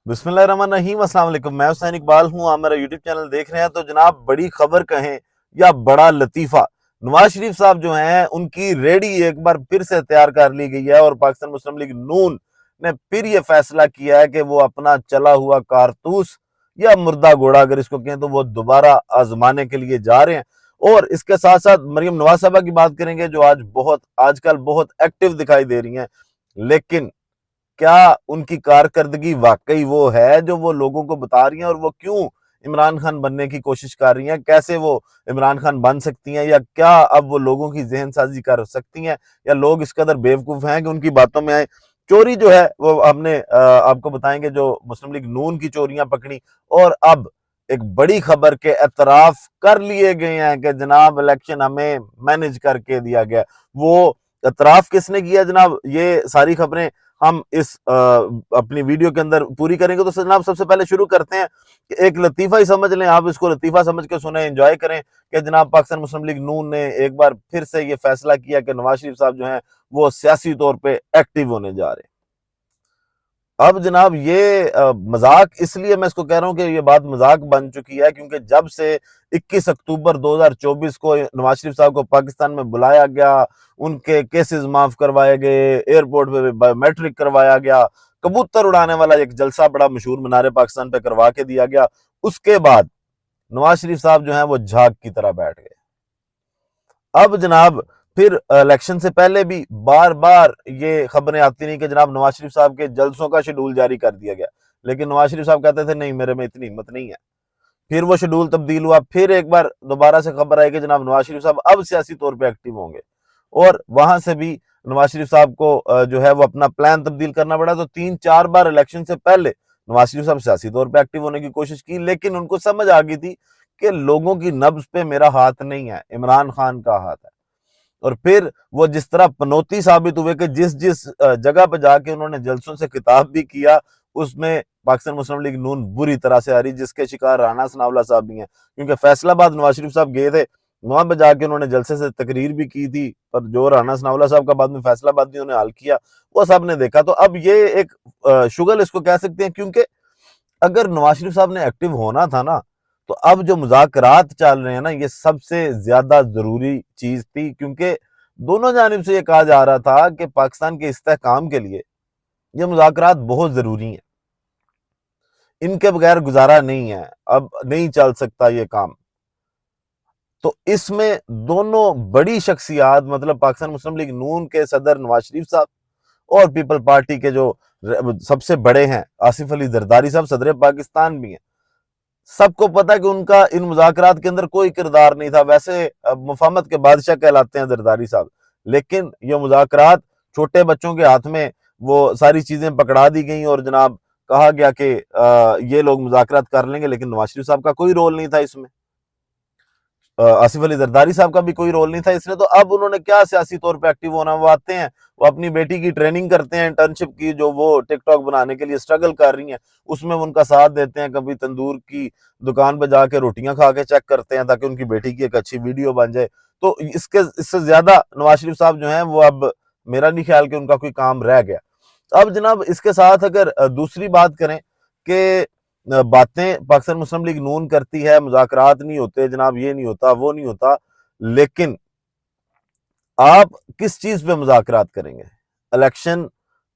بسم اللہ الرحمن الرحیم۔ السلام علیکم، میں حسین اقبال ہوں، آپ میرا یوٹیوب چینل دیکھ رہے ہیں۔ تو جناب بڑی خبر کہیں یا بڑا لطیفہ، نواز شریف صاحب جو ہیں ان کی ریڈی ایک بار پھر سے تیار کر لی گئی ہے، اور پاکستان مسلم لیگ نون نے پھر یہ فیصلہ کیا ہے کہ وہ اپنا چلا ہوا کارتوس یا مردہ گھوڑا اگر اس کو کہیں تو وہ دوبارہ آزمانے کے لیے جا رہے ہیں۔ اور اس کے ساتھ ساتھ مریم نواز صاحبہ کی بات کریں گے جو آج کل بہت ایکٹیو دکھائی دے رہی ہیں، لیکن کیا ان کی کارکردگی واقعی وہ ہے جو وہ لوگوں کو بتا رہی ہیں، اور وہ کیوں عمران خان بننے کی کوشش کر رہی ہیں؟ کیسے وہ عمران خان بن سکتی ہیں، یا کیا اب وہ لوگوں کی ذہن سازی کر سکتی ہیں، یا لوگ اس قدر بیوقوف ہیں کہ ان کی باتوں میں آئے؟ چوری جو ہے وہ ہم نے آپ کو بتائیں گے، جو مسلم لیگ نون کی چوریاں پکڑی، اور اب ایک بڑی خبر کے اعتراف کر لیے گئے ہیں کہ جناب الیکشن ہمیں مینج کر کے دیا گیا۔ وہ اعتراف کس نے کیا جناب؟ یہ ساری خبریں ہم اس اپنی ویڈیو کے اندر پوری کریں گے۔ تو جناب سب سے پہلے شروع کرتے ہیں کہ ایک لطیفہ ہی سمجھ لیں، آپ اس کو لطیفہ سمجھ کے سنیں، انجوائے کریں کہ جناب پاکستان مسلم لیگ نون نے ایک بار پھر سے یہ فیصلہ کیا کہ نواز شریف صاحب جو ہیں وہ سیاسی طور پہ ایکٹیو ہونے جا رہے ہیں۔ اب جناب یہ مذاق اس لیے میں اس کو کہہ رہا ہوں کہ یہ بات مذاق بن چکی ہے، کیونکہ جب سے 21 اکتوبر 2024 کو نواز شریف صاحب کو پاکستان میں بلایا گیا، ان کے کیسز معاف کروائے گئے، ایئرپورٹ پہ بایو میٹرک کروایا گیا، کبوتر اڑانے والا ایک جلسہ بڑا مشہور منار پاکستان پہ کروا کے دیا گیا، اس کے بعد نواز شریف صاحب جو ہیں وہ جھاگ کی طرح بیٹھ گئے۔ اب جناب پھر الیکشن سے پہلے بھی بار بار یہ خبریں آتی رہی کہ جناب نواز شریف صاحب کے جلسوں کا شیڈول جاری کر دیا گیا، لیکن نواز شریف صاحب کہتے تھے نہیں، میرے میں اتنی ہمت نہیں ہے۔ پھر وہ شیڈول تبدیل ہوا، پھر ایک بار دوبارہ سے خبر آئی کہ جناب نواز شریف صاحب اب سیاسی طور پہ ایکٹیو ہوں گے، اور وہاں سے بھی نواز شریف صاحب کو جو ہے وہ اپنا پلان تبدیل کرنا پڑا۔ تو 3-4 بار الیکشن سے پہلے نواز شریف صاحب سیاسی طور پہ ایکٹیو ہونے کی کوشش کی، لیکن ان کو سمجھ آ گئی تھی کہ لوگوں کی نبض پہ میرا ہاتھ نہیں ہے، عمران خان کا ہاتھ ہے۔ اور پھر وہ جس طرح پنوتی ثابت ہوئے کہ جس جگہ پہ جا کے انہوں نے جلسوں سے خطاب بھی کیا، اس میں پاکستان مسلم لیگ نون بری طرح سے آ رہی، جس کے شکار رانا ثناءاللہ صاحب بھی ہیں، کیونکہ فیصل آباد نواز شریف صاحب گئے تھے، وہاں پہ جا کے انہوں نے جلسے سے تقریر بھی کی تھی، پر جو رانا ثناءاللہ صاحب کا بعد میں فیصل آباد بھی انہوں نے حل کیا، وہ سب نے دیکھا۔ تو اب یہ ایک شغل اس کو کہہ سکتے ہیں، کیونکہ اگر نواز شریف صاحب نے ایکٹیو ہونا تھا نا، تو اب جو مذاکرات چل رہے ہیں نا، یہ سب سے زیادہ ضروری چیز تھی، کیونکہ دونوں جانب سے یہ کہا جا رہا تھا کہ پاکستان کے استحکام کے لیے یہ مذاکرات بہت ضروری ہیں، ان کے بغیر گزارا نہیں ہے، اب نہیں چل سکتا یہ کام۔ تو اس میں دونوں بڑی شخصیات، مطلب پاکستان مسلم لیگ نون کے صدر نواز شریف صاحب اور پیپل پارٹی کے جو سب سے بڑے ہیں آصف علی زرداری صاحب، صدر پاکستان بھی ہیں، سب کو پتا ہے کہ ان کا ان مذاکرات کے اندر کوئی کردار نہیں تھا۔ ویسے مفاہمت کے بادشاہ کہلاتے ہیں زرداری صاحب، لیکن یہ مذاکرات چھوٹے بچوں کے ہاتھ میں وہ ساری چیزیں پکڑا دی گئیں، اور جناب کہا گیا کہ یہ لوگ مذاکرات کر لیں گے، لیکن نواز شریف صاحب کا کوئی رول نہیں تھا اس میں، آصف علی زرداری صاحب کا بھی کوئی رول نہیں تھا اس نے۔ تو اب انہوں نے کیا سیاسی طور پہ ایکٹیو ہونا؟ وہ آتے ہیں، وہ اپنی بیٹی کی ٹریننگ کرتے ہیں انٹرنشپ کی، جو وہ ٹک ٹاک بنانے کے لیے سٹرگل کر رہی ہیں، اس میں وہ ان کا ساتھ دیتے ہیں، کبھی تندور کی دکان پہ جا کے روٹیاں کھا کے چیک کرتے ہیں تاکہ ان کی بیٹی کی ایک اچھی ویڈیو بن جائے۔ تو اس سے زیادہ نواز شریف صاحب جو ہیں وہ اب میرا نہیں خیال کہ ان کا کوئی کام رہ گیا۔ اب جناب اس کے ساتھ اگر دوسری بات کریں کہ باتیں پاکستان مسلم لیگ نون کرتی ہے، مذاکرات نہیں ہوتے جناب، یہ نہیں ہوتا، وہ نہیں ہوتا، لیکن آپ کس چیز پہ مذاکرات کریں گے؟ الیکشن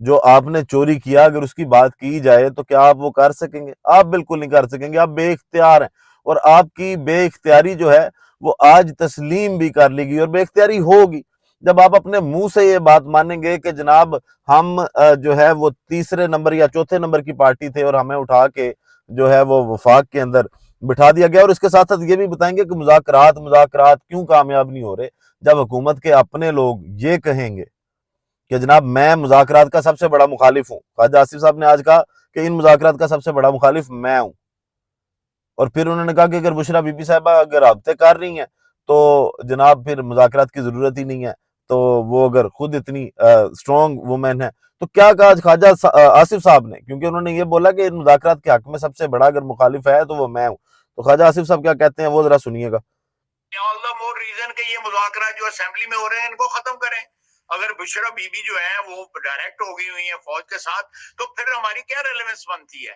جو آپ نے چوری کیا، اگر اس کی بات کی جائے تو کیا آپ وہ کر سکیں گے؟ آپ بالکل نہیں کر سکیں گے، آپ بے اختیار ہیں، اور آپ کی بے اختیاری جو ہے وہ آج تسلیم بھی کر لی گئی، اور بے اختیاری ہوگی جب آپ اپنے منہ سے یہ بات مانیں گے کہ جناب ہم جو ہے وہ تیسرے نمبر یا چوتھے نمبر کی پارٹی تھے، اور ہمیں اٹھا کے جو ہے وہ وفاق کے اندر بٹھا دیا گیا۔ اور اس کے ساتھ ساتھ یہ بھی بتائیں گے کہ مذاکرات کیوں کامیاب نہیں ہو رہے، جب حکومت کے اپنے لوگ یہ کہیں گے کہ جناب میں مذاکرات کا سب سے بڑا مخالف ہوں۔ خواجہ آصف صاحب نے آج کہا کہ ان مذاکرات کا سب سے بڑا مخالف میں ہوں، اور پھر انہوں نے کہا کہ اگر بشرا بی بی صاحبہ اگر رابطے کر رہی ہیں تو جناب پھر مذاکرات کی ضرورت ہی نہیں ہے، تو وہ اگر خود اتنی سٹرونگ وومن ہے تو کیا کہا خواجہ آصف صاحب نے، کیونکہ انہوں نے یہ بولا کہ ان مذاکرات کے حق میں سب سے بڑا اگر مخالف ہے تو وہ میں ہوں۔ تو خواجہ آصف صاحب کیا کہتے ہیں وہ ذرا سنیے گا۔ آل دا مور ریزن کہ یہ مذاکرات جو اسمبلی میں ہو رہے ہیں ان کو ختم کریں۔ اگر بشرا بی بی جو ہیں وہ ڈائریکٹ ہو گئی ہوئی ہیں فوج کے ساتھ، تو پھر ہماری کیا ریلیونس بنتی ہے؟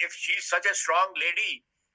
if she is such a strong lady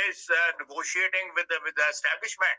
is negotiating with the establishment,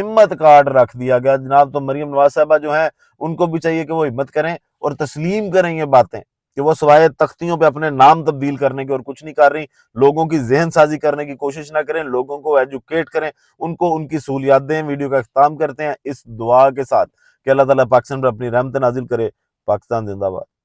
ہمت کارڈ رکھ دیا گیا جناب۔ تو مریم نواز صاحبہ جو ہیں ان کو بھی چاہیے کہ وہ ہمت کریں اور تسلیم کریں یہ باتیں کہ وہ سوائے تختیوں پہ اپنے نام تبدیل کرنے کے اور کچھ نہیں کر رہی، لوگوں کی ذہن سازی کرنے کی کوشش نہ کریں، لوگوں کو ایجوکیٹ کریں، ان کو ان کی سہولیات دیں۔ ویڈیو کا اختتام کرتے ہیں اس دعا کے ساتھ کہ اللہ تعالیٰ پاکستان پر اپنی رحمت نازل کرے۔ پاکستان زندہ باد۔